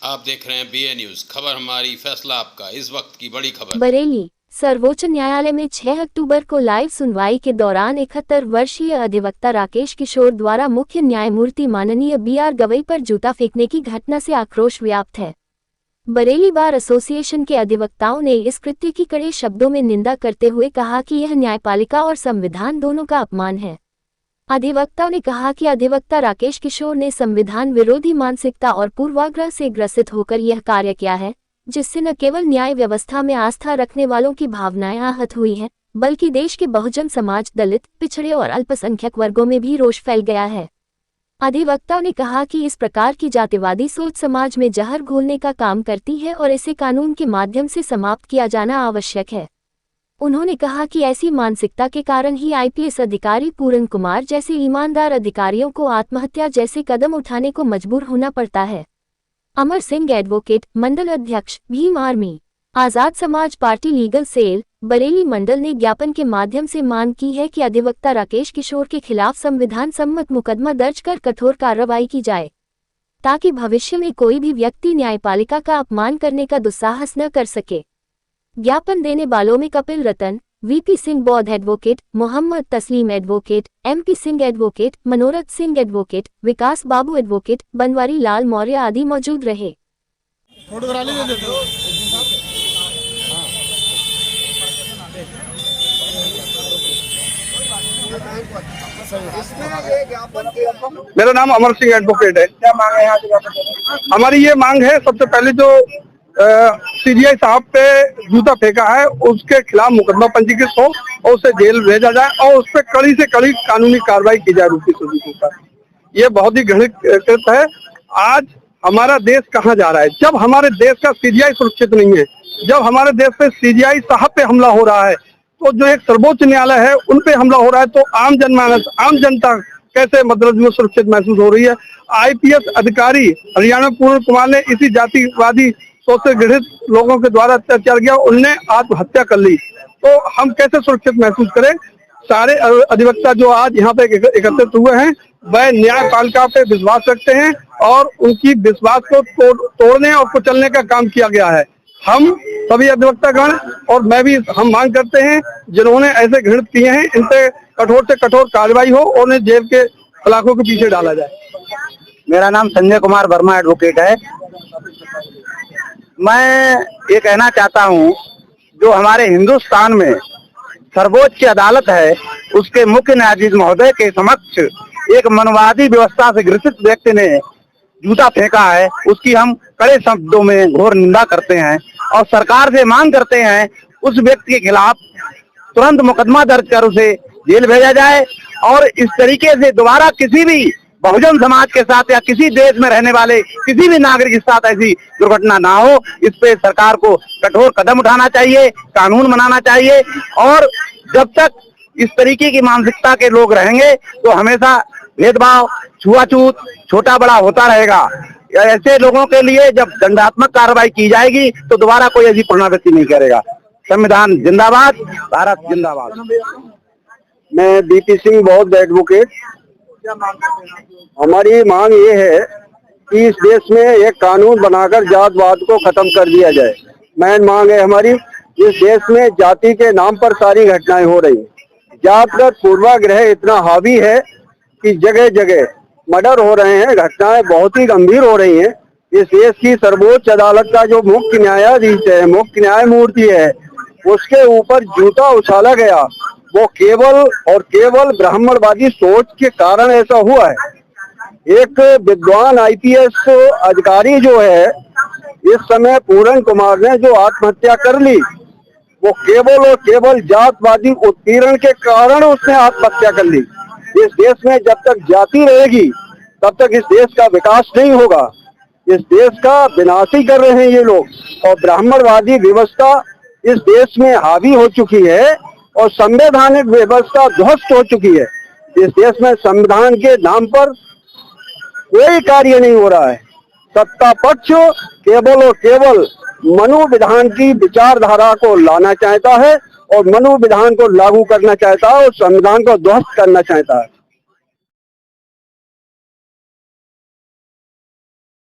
आप देख रहे हैं BA न्यूज, खबर हमारी फैसला आपका। इस वक्त की बड़ी खबर। बरेली सर्वोच्च न्यायालय में 6 अक्टूबर को लाइव सुनवाई के दौरान 71 वर्षीय अधिवक्ता राकेश किशोर द्वारा मुख्य न्यायमूर्ति माननीय BR गवई पर जूता फेंकने की घटना से आक्रोश व्याप्त है। बरेली बार एसोसिएशन के अधिवक्ताओं ने इस कृत्य की कड़े शब्दों में निंदा करते हुए कहा कि यह न्यायपालिका और संविधान दोनों का अपमान है। अधिवक्ताओं ने कहा कि अधिवक्ता राकेश किशोर ने संविधान विरोधी मानसिकता और पूर्वाग्रह से ग्रसित होकर यह कार्य किया है, जिससे न केवल न्याय व्यवस्था में आस्था रखने वालों की भावनाएं आहत हुई हैं, बल्कि देश के बहुजन समाज, दलित, पिछड़े और अल्पसंख्यक वर्गों में भी रोष फैल गया है। अधिवक्ताओं ने कहा कि इस प्रकार की जातिवादी सोच समाज में जहर घोलने का काम करती है और इसे कानून के माध्यम से समाप्त किया जाना आवश्यक है। उन्होंने कहा कि ऐसी मानसिकता के कारण ही IPS अधिकारी पूरन कुमार जैसे ईमानदार अधिकारियों को आत्महत्या जैसे कदम उठाने को मजबूर होना पड़ता है। अमर सिंह एडवोकेट, मंडल अध्यक्ष, Bhim army, Azad Samaj party legal cell, Bareilly मंडल ने ज्ञापन के माध्यम से मांग की है कि अधिवक्ता राकेश किशोर के खिलाफ संविधान सम्मत मुकदमा दर्ज कर कठोर कार्रवाई की जाए, ताकि भविष्य में कोई भी व्यक्ति न्यायपालिका का अपमान करने का दुस्साहस न कर सके। ज्ञापन देने वालों में कपिल रतन, VP सिंह बौद्ध एडवोकेट, मोहम्मद तस्लीम एडवोकेट, MP सिंह एडवोकेट, मनोरथ सिंह एडवोकेट, विकास बाबू एडवोकेट, बनवारी लाल मौर्य आदि मौजूद रहे। मेरा नाम अमर सिंह एडवोकेट है। क्या मांग है यहाँ से? हमारी ये मांग है, सबसे पहले जो CBI साहब पे जूता फेंका है उसके खिलाफ मुकदमा पंजीकृत हो और उसे जेल भेजा जाए और उस पर कड़ी से कड़ी कानूनी कार्रवाई की जाए रूपी सूदी के ऊपर। ये बहुत ही घृणित कृत्य है। आज हमारा देश कहाँ जा रहा है? जब हमारे देश का CBI सुरक्षित नहीं है, जब हमारे देश पे CBI साहब पे हमला हो रहा है, तो जो एक सर्वोच्च न्यायालय है उन पे हमला हो रहा है, तो आम जनमानस, आम जनता कैसे मतलब में सुरक्षित महसूस हो रही है? IPS अधिकारी हरियाणा पूर्ण कुमार ने इसी जातिवादी सोच से गृहित लोगों के द्वारा अत्याचार किया, उनने आत्महत्या कर ली, तो हम कैसे सुरक्षित महसूस करें? सारे अधिवक्ता जो आज यहाँ पे एकत्रित हुए हैं वह न्यायपालिका पे विश्वास रखते हैं और उनकी विश्वास को तोड़ने और कुचलने का काम किया गया है। हम सभी अधिवक्तागण और मैं भी हम मांग करते हैं, जिन्होंने ऐसे घृणित किए हैं इन पे कठोर से कठोर कार्रवाई हो और उन्हें जेल के सलाखों के पीछे डाला जाए। मेरा नाम संजय कुमार वर्मा एडवोकेट है। मैं ये कहना चाहता हूँ, जो हमारे हिंदुस्तान में सर्वोच्च अदालत है उसके मुख्य न्यायाधीश महोदय के समक्ष एक मनवादी व्यवस्था से ग्रसित व्यक्ति ने जूता फेंका है, उसकी हम कड़े शब्दों में घोर निंदा करते हैं और सरकार से मांग करते हैं उस व्यक्ति के खिलाफ तुरंत मुकदमा दर्ज कर उसे जेल भेजा जाए और इस तरीके से दोबारा किसी भी बहुजन समाज के साथ या किसी देश में रहने वाले किसी भी नागरिक के साथ ऐसी दुर्घटना ना हो। इस पे सरकार को कठोर कदम उठाना चाहिए, कानून बनाना चाहिए और जब तक इस तरीके की मानसिकता के लोग रहेंगे तो हमेशा भेदभाव, छुआछूत, छोटा बड़ा होता रहेगा। ऐसे लोगों के लिए जब दंडात्मक कार्रवाई की जाएगी तो दोबारा कोई ऐसी पुनरावृत्ति नहीं करेगा। संविधान जिंदाबाद, भारत जिंदाबाद। मैं BP सिंह बौद्ध एडवोकेट। हमारी मांग ये है कि इस देश में एक कानून बनाकर जातवाद को खत्म कर दिया जाए। मेन मांग है हमारी, इस देश में जाति के नाम पर सारी घटनाएं हो रही हैं। जातगत पूर्वाग्रह इतना हावी है कि जगह जगह मर्डर हो रहे हैं, घटनाएं बहुत ही गंभीर हो रही हैं। इस देश की सर्वोच्च अदालत का जो मुख्य न्यायाधीश है, मुख्य न्यायमूर्ति है, उसके ऊपर जूता उछाला गया, वो केवल और केवल ब्राह्मणवादी सोच के कारण ऐसा हुआ है। एक विद्वान IPS अधिकारी जो है इस समय पूरन कुमार ने जो आत्महत्या कर ली, वो केवल और केवल जातवादी उत्पीड़न के कारण उसने आत्महत्या कर ली। इस देश में जब तक जाति रहेगी तब तक इस देश का विकास नहीं होगा। इस देश का विनाश ही कर रहे हैं ये लोग और ब्राह्मणवादी व्यवस्था इस देश में हावी हो चुकी है और संवैधानिक व्यवस्था ध्वस्त हो चुकी है। इस देश में संविधान के नाम पर कोई कार्य नहीं हो रहा है। सत्ता पक्ष केवल और केवल मनु विधान की विचारधारा को लाना चाहता है और मनु विधान को लागू करना चाहता है और संविधान को ध्वस्त करना चाहता है।